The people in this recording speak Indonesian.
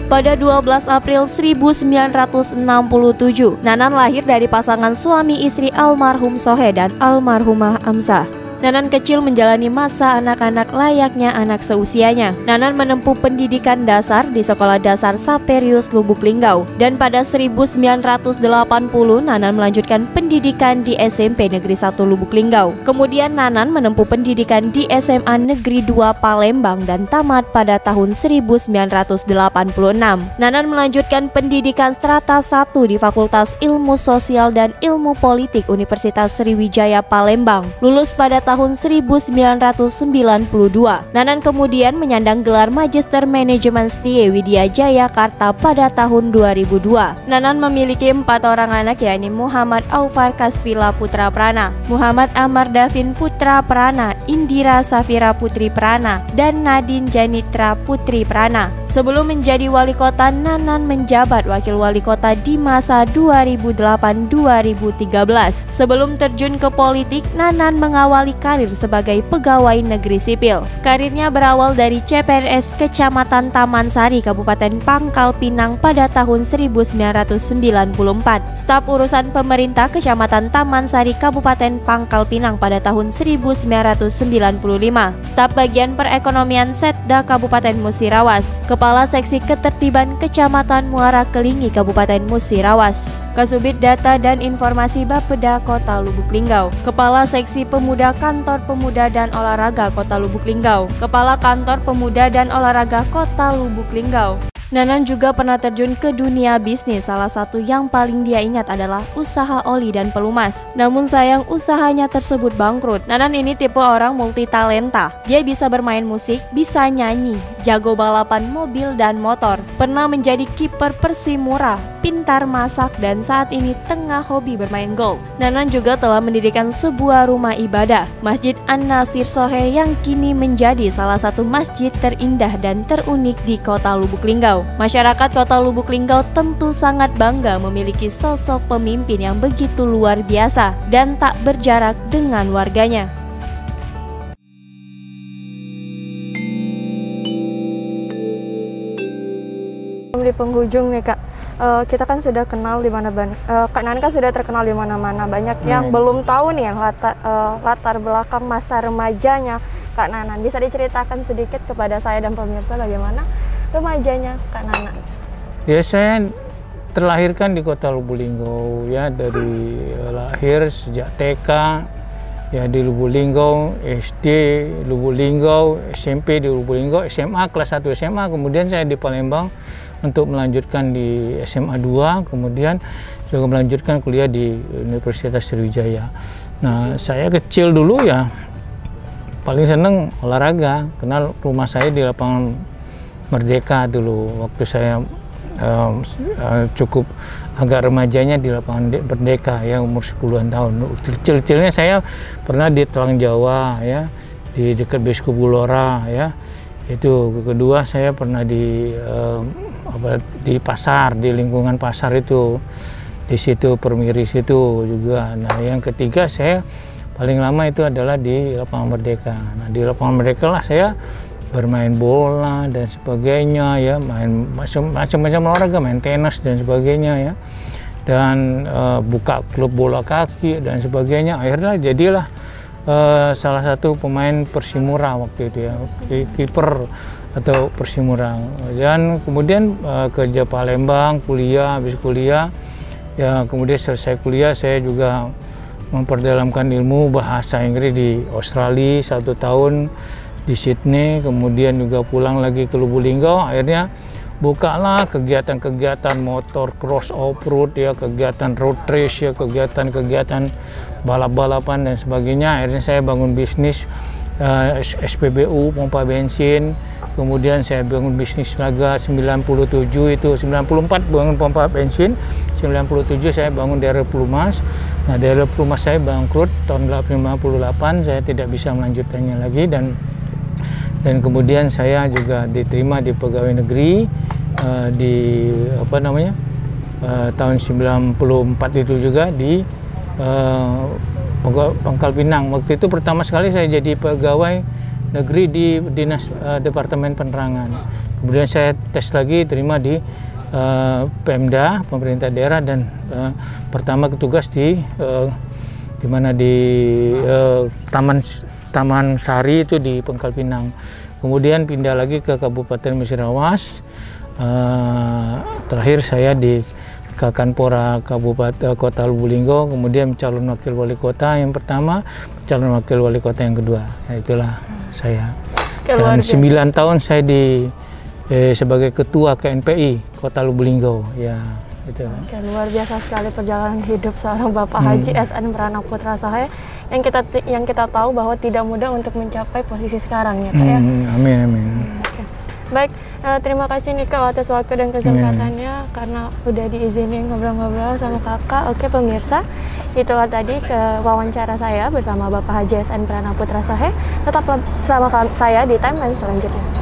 Pada 12 April 1967, Nanan lahir dari pasangan suami istri almarhum Sohe dan almarhumah Amsah. Nanan kecil menjalani masa anak-anak layaknya anak seusianya. Nanan menempuh pendidikan dasar di Sekolah Dasar Saperius Lubuk Linggau, dan pada 1980 Nanan melanjutkan pendidikan di SMP Negeri 1 Lubuk Linggau. Kemudian Nanan menempuh pendidikan di SMA Negeri 2 Palembang dan tamat pada tahun 1986. Nanan melanjutkan pendidikan strata 1 di Fakultas Ilmu Sosial dan Ilmu Politik Universitas Sriwijaya Palembang. Lulus pada tahun 1992. Nanan kemudian menyandang gelar Magister Manajemen STIE Widya Jayakarta pada tahun 2002. Nanan memiliki 4 orang anak, yakni Muhammad Aufar Kasvila Putra Prana, Muhammad Amar Davin Putra Prana, Indira Safira Putri Prana, dan Nadine Janitra Putri Prana. Sebelum menjadi wali kota, Nanan menjabat wakil wali kota di masa 2008-2013. Sebelum terjun ke politik, Nanan mengawali karir sebagai pegawai negeri sipil. Karirnya berawal dari CPNS Kecamatan Taman Sari, Kabupaten Pangkal Pinang pada tahun 1994. Staf urusan pemerintah Kecamatan Taman Sari, Kabupaten Pangkal Pinang pada tahun 1995. Staf bagian perekonomian Setda Kabupaten Musirawas. Kepala Seksi Ketertiban Kecamatan Muara Kelingi, Kabupaten Musirawas. Kasubit Data dan Informasi Bapeda Kota Lubuk Linggau. Kepala Seksi Pemuda Kantor Pemuda dan Olahraga Kota Lubuk Linggau. Kepala Kantor Pemuda dan Olahraga Kota Lubuk Linggau. Nanan juga pernah terjun ke dunia bisnis. Salah satu yang paling dia ingat adalah usaha oli dan pelumas. Namun sayang usahanya tersebut bangkrut. Nanan ini tipe orang multi talenta. Dia bisa bermain musik, bisa nyanyi, jago balapan mobil dan motor, pernah menjadi kiper Persimura, pintar masak, dan saat ini tengah hobi bermain golf. Nanan juga telah mendirikan sebuah rumah ibadah, Masjid An-Nasir Sohe, yang kini menjadi salah satu masjid terindah dan terunik di Kota Lubuk Linggau. Masyarakat Kota Lubuk Linggau tentu sangat bangga memiliki sosok pemimpin yang begitu luar biasa dan tak berjarak dengan warganya. Di penghujung nih Kak, kita kan sudah kenal di mana Kak Nanan kan sudah terkenal di mana-mana. Banyak yang belum tahu nih latar belakang masa remajanya Kak Nanan. Bisa diceritakan sedikit kepada saya dan pemirsa bagaimana remajanya Kak Nanan? Ya, saya terlahirkan di Kota Lubuk Linggau ya, dari lahir sejak TK ya di Lubuk Linggau, SD Lubuk Linggau, SMP di Lubuk Linggau, SMA kelas 1 SMA, kemudian saya di Palembang untuk melanjutkan di SMA 2, kemudian juga melanjutkan kuliah di Universitas Sriwijaya. Nah, saya kecil dulu ya paling seneng olahraga, karena rumah saya di lapangan Merdeka dulu waktu saya cukup agak remajanya di lapangan Merdeka ya, umur 10-an tahun. Kecil-kecilnya saya pernah di Telang Jawa ya, di dekat Biskup Gulora ya. Itu kedua saya pernah di pasar, di lingkungan pasar itu, di situ Permiris itu juga. Nah, yang ketiga saya paling lama itu adalah di lapangan Merdeka. Nah, di lapangan Merdeka lah saya bermain bola dan sebagainya ya, main macam-macam olahraga, main tenis dan sebagainya ya, dan buka klub bola kaki dan sebagainya. Akhirnya jadilah salah satu pemain Persimura waktu itu ya, kiper atau Persimura. Dan kemudian kerja Palembang, kuliah, habis kuliah ya, kemudian selesai kuliah saya juga memperdalamkan ilmu bahasa Inggris di Australia 1 tahun di Sydney, kemudian juga pulang lagi ke Lubuk Linggau. Akhirnya bukalah kegiatan-kegiatan motor cross off-road ya, kegiatan road race ya, kegiatan-kegiatan balap-balapan dan sebagainya. Akhirnya saya bangun bisnis SPBU, pompa bensin. Kemudian saya bangun bisnis Naga 97 itu, 94 bangun pompa bensin, 97 saya bangun daerah Pelumas. Nah, daerah Pelumas saya bangkrut tahun 1958, saya tidak bisa melanjutkannya lagi, dan kemudian saya juga diterima di pegawai negeri di tahun 94 itu juga di Pangkal Pinang. Waktu itu pertama sekali saya jadi pegawai negeri di Dinas Departemen Penerangan. Kemudian saya tes lagi, terima di Pemda, pemerintah daerah, dan pertama ketugas di mana di Taman Sari itu di Pangkal Pinang. Kemudian pindah lagi ke Kabupaten Musirawas. Terakhir saya di Kakanpora Kabupaten Kota Lubulinggo, kemudian calon wakil wali kota yang pertama, calon wakil wali kota yang kedua. Nah, itulah saya. Dan 9 tahun saya sebagai ketua KNPI Kota Lubulinggo, ya itu. Oke, luar biasa sekali perjalanan hidup seorang Bapak Haji SN Pranaputra Sahe yang kita tahu bahwa tidak mudah untuk mencapai posisi sekarang ya Kak ya. Amin, amin. Oke. Baik, terima kasih nih Kak atas waktu dan kesempatannya karena udah diizinin ngobrol-ngobrol sama Kakak. Oke pemirsa, itulah tadi wawancara saya bersama Bapak Haji SN Pranaputra Sahe. Tetaplah bersama saya di timeline selanjutnya.